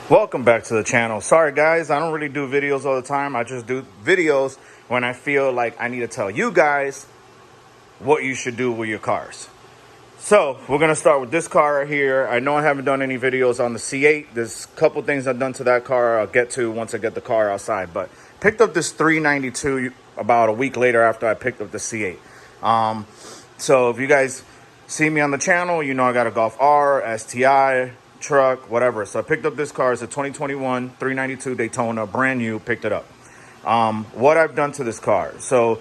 Welcome back to the channel. Sorry guys, I don't really do videos all the time. I just do videos when I feel like I need to tell you guys what you should do with your cars. So we're gonna start with this car right here. I know I haven't done any videos on the C8. There's a couple things I've done to that car I'll get to once I get the car outside. But picked up this 392 about a week later after I picked up the C8. So if you guys see me on the channel, you know I got a Golf R, STI, truck, whatever. So I picked up this car. It's a 2021 392 Daytona, brand new, picked it up. What I've done to this car. So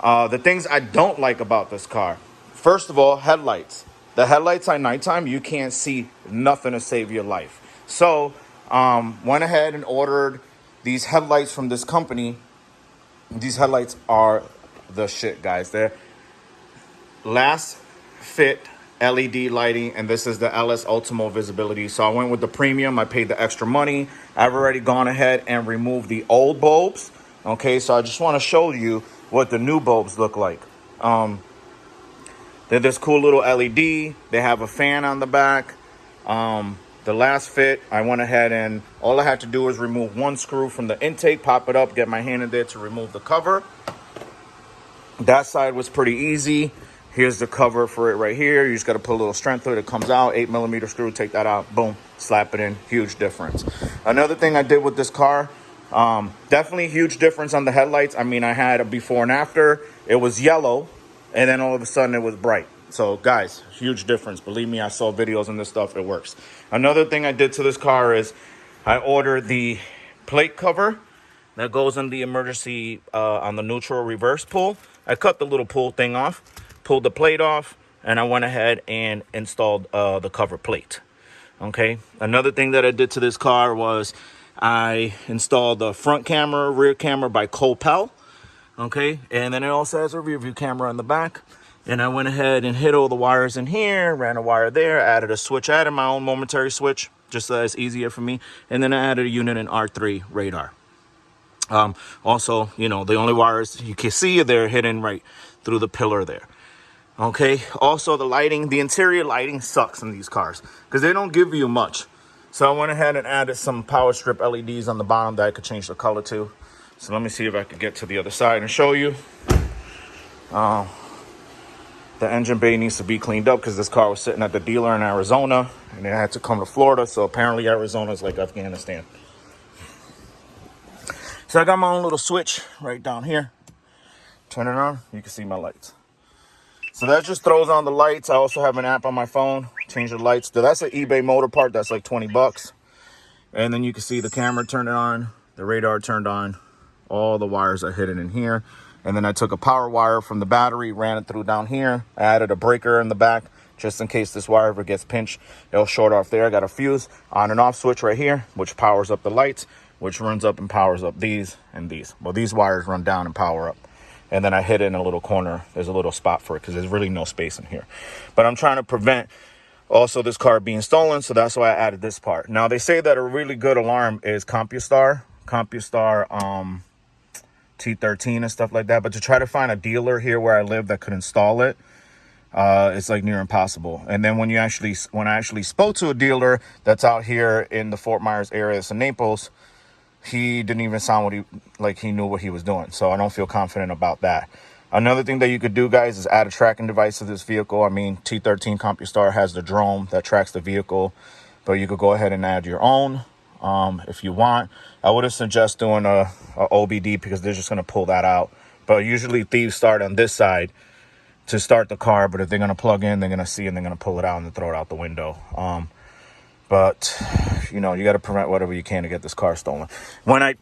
the things I don't like about this car. First of all, headlights. The headlights at nighttime, you can't see nothing to save your life. So went ahead and ordered these headlights from this company. These headlights are the shit, guys. They're last fit LED lighting, and this is the LS Ultimo visibility. So I went with the premium. I paid the extra money. I've already gone ahead and removed the old bulbs. Okay, so I just want to show you what the new bulbs look like. They're this cool little LED. They have a fan on the back. The last fit, I went ahead and all I had to do is remove one screw from the intake, pop it up, get my hand in there to remove the cover. That side was pretty easy. Here's the cover for it right here. You just got to put a little strength to it. It comes out, 8mm screw, take that out, boom, slap it in. Huge difference. Another thing I did with this car, definitely huge difference on the headlights. I mean, I had a before and after. It was yellow, and then all of a sudden it was bright. So guys, huge difference. Believe me, I saw videos on this stuff. It works. Another thing I did to this car is I ordered the plate cover that goes in the emergency on the neutral reverse pull. I cut the little pull thing off, pulled the plate off, and I went ahead and installed the cover plate. Okay. Another thing that I did to this car was I installed the front camera, rear camera by COXPAL. Okay. And then it also has a rear view camera in the back. And I went ahead and hit all the wires in here, ran a wire there, added a switch, added my own momentary switch, just so it's easier for me. And then I added a Uniden R3 radar. Also, you know, the only wires you can see, they're hidden right through the pillar there. Okay. Also, the lighting, the interior lighting sucks in these cars because they don't give you much. So I went ahead and added some power strip LEDs on the bottom that I could change the color to. So let me see if I can get to the other side and show you. The engine bay needs to be cleaned up because this car was sitting at the dealer in Arizona and it had to come to Florida. So apparently Arizona is like Afghanistan. So I got my own little switch right down here. Turn it on, you can see my lights. So that just throws on the lights. I also have an app on my phone, change the lights. That's an eBay motor part, that's like 20 bucks. And then you can see the camera turned on, the radar turned on. All the wires are hidden in here. And then I took a power wire from the battery, ran it through down here. I added a breaker in the back, just in case this wire ever gets pinched. It'll short off there. I got a fuse on and off switch right here, which powers up the lights, which runs up and powers up these and these. Well, these wires run down and power up. And then I hid it in a little corner. There's a little spot for it because there's really no space in here. But I'm trying to prevent also this car being stolen, so that's why I added this part. Now, they say that a really good alarm is CompuStar T13 and stuff like that. But to try to find a dealer here where I live that could install it, it's like near impossible. And then when I actually spoke to a dealer that's out here in the Fort Myers area, it's in Naples, he didn't even sound like he knew what he was doing. So I don't feel confident about that. Another thing that you could do, guys, is add a tracking device to this vehicle. I mean, T13 CompuStar has the drone that tracks the vehicle, but you could go ahead and add your own if you want. I wouldn't suggest doing a OBD because they're just going to pull that out. But usually thieves start on this side to start the car, but if they're going to plug in, they're going to see and they're going to pull it out and throw it out the window. But you know, you got to prevent whatever you can to get this car stolen. When I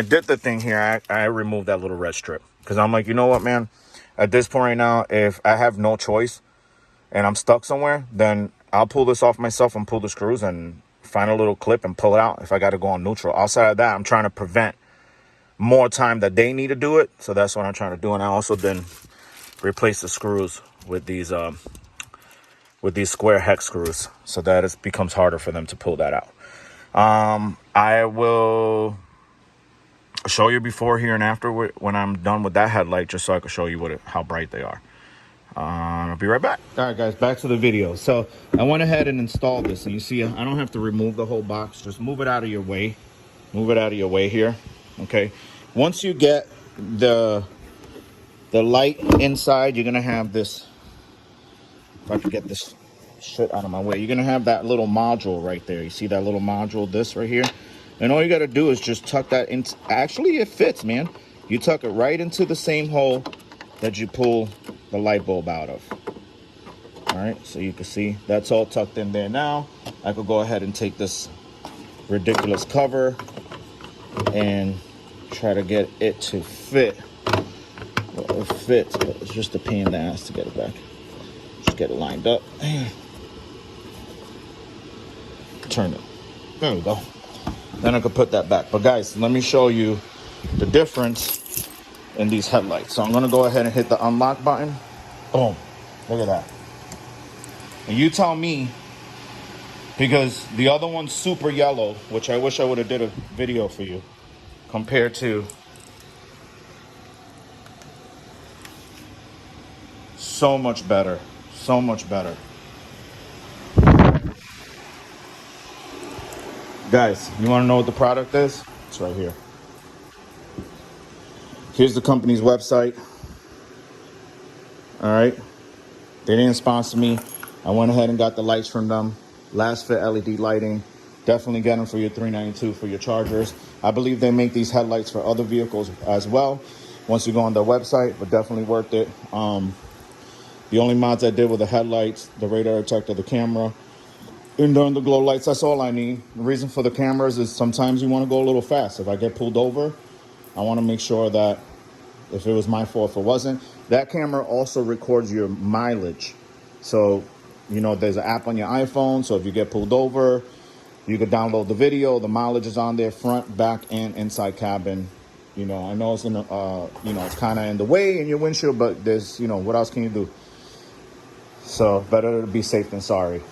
did the thing here, I removed that little red strip because I'm like, you know what, man, at this point right now, if I have no choice and I'm stuck somewhere, then I'll pull this off myself and pull the screws and find a little clip and pull it out if I got to go on neutral. Outside of that, I'm trying to prevent more time that they need to do it. So that's what I'm trying to do. And I also then replace the screws with these square hex screws so that it becomes harder for them to pull that out. I will show you before, here, and after when I'm done with that headlight, just so I can show you how bright they are. I'll be right back. All right, guys, back to the video. So I went ahead and installed this, and you see I don't have to remove the whole box. Just move it out of your way. Move it out of your way here. Okay. Once you get the light inside, you're gonna have this. If I could get this shit out of my way, you're gonna have that little module right there. You see that little module, this right here, and all you got to do is just tuck that in. Actually, it fits, man. You tuck it right into the same hole that you pull the light bulb out of. All right, so you can see that's all tucked in there. Now I could go ahead and take this ridiculous cover and try to get it to fit. Well, it fits, but it's just a pain in the ass to get it back. Just get it lined up. Turn it. There we go. Then I could put that back. But guys, let me show you the difference in these headlights. So I'm gonna go ahead and hit the unlock button. Boom. Look at that. And you tell me, because the other one's super yellow, which I wish I would have did a video for you, compared to so much better. So much better. Guys, you want to know what the product is? It's right here. Here's the company's website. All right. They didn't sponsor me. I went ahead and got the lights from them. Last fit LED lighting. Definitely get them for your 392 for your Chargers. I believe they make these headlights for other vehicles as well. Once you go on their website, but definitely worth it. The only mods I did were the headlights, the radar detector, the camera, and then the glow lights. That's all I need. The reason for the cameras is sometimes you want to go a little fast. If I get pulled over, I want to make sure that if it was my fault, if it wasn't. That camera also records your mileage. So, you know, there's an app on your iPhone. So if you get pulled over, you could download the video. The mileage is on there, front, back, and inside cabin. You know, I know it's in the, you know, it's kind of in the way in your windshield, but there's, you know, what else can you do? So better to be safe than sorry.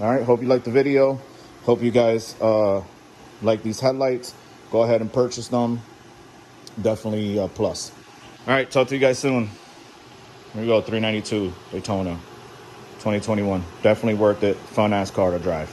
All right, hope you liked the video. Hope you guys like these headlights. Go ahead and purchase them. Definitely a plus. All right, talk to you guys soon. Here we go, 392 Daytona 2021. Definitely worth it. Fun ass car to drive.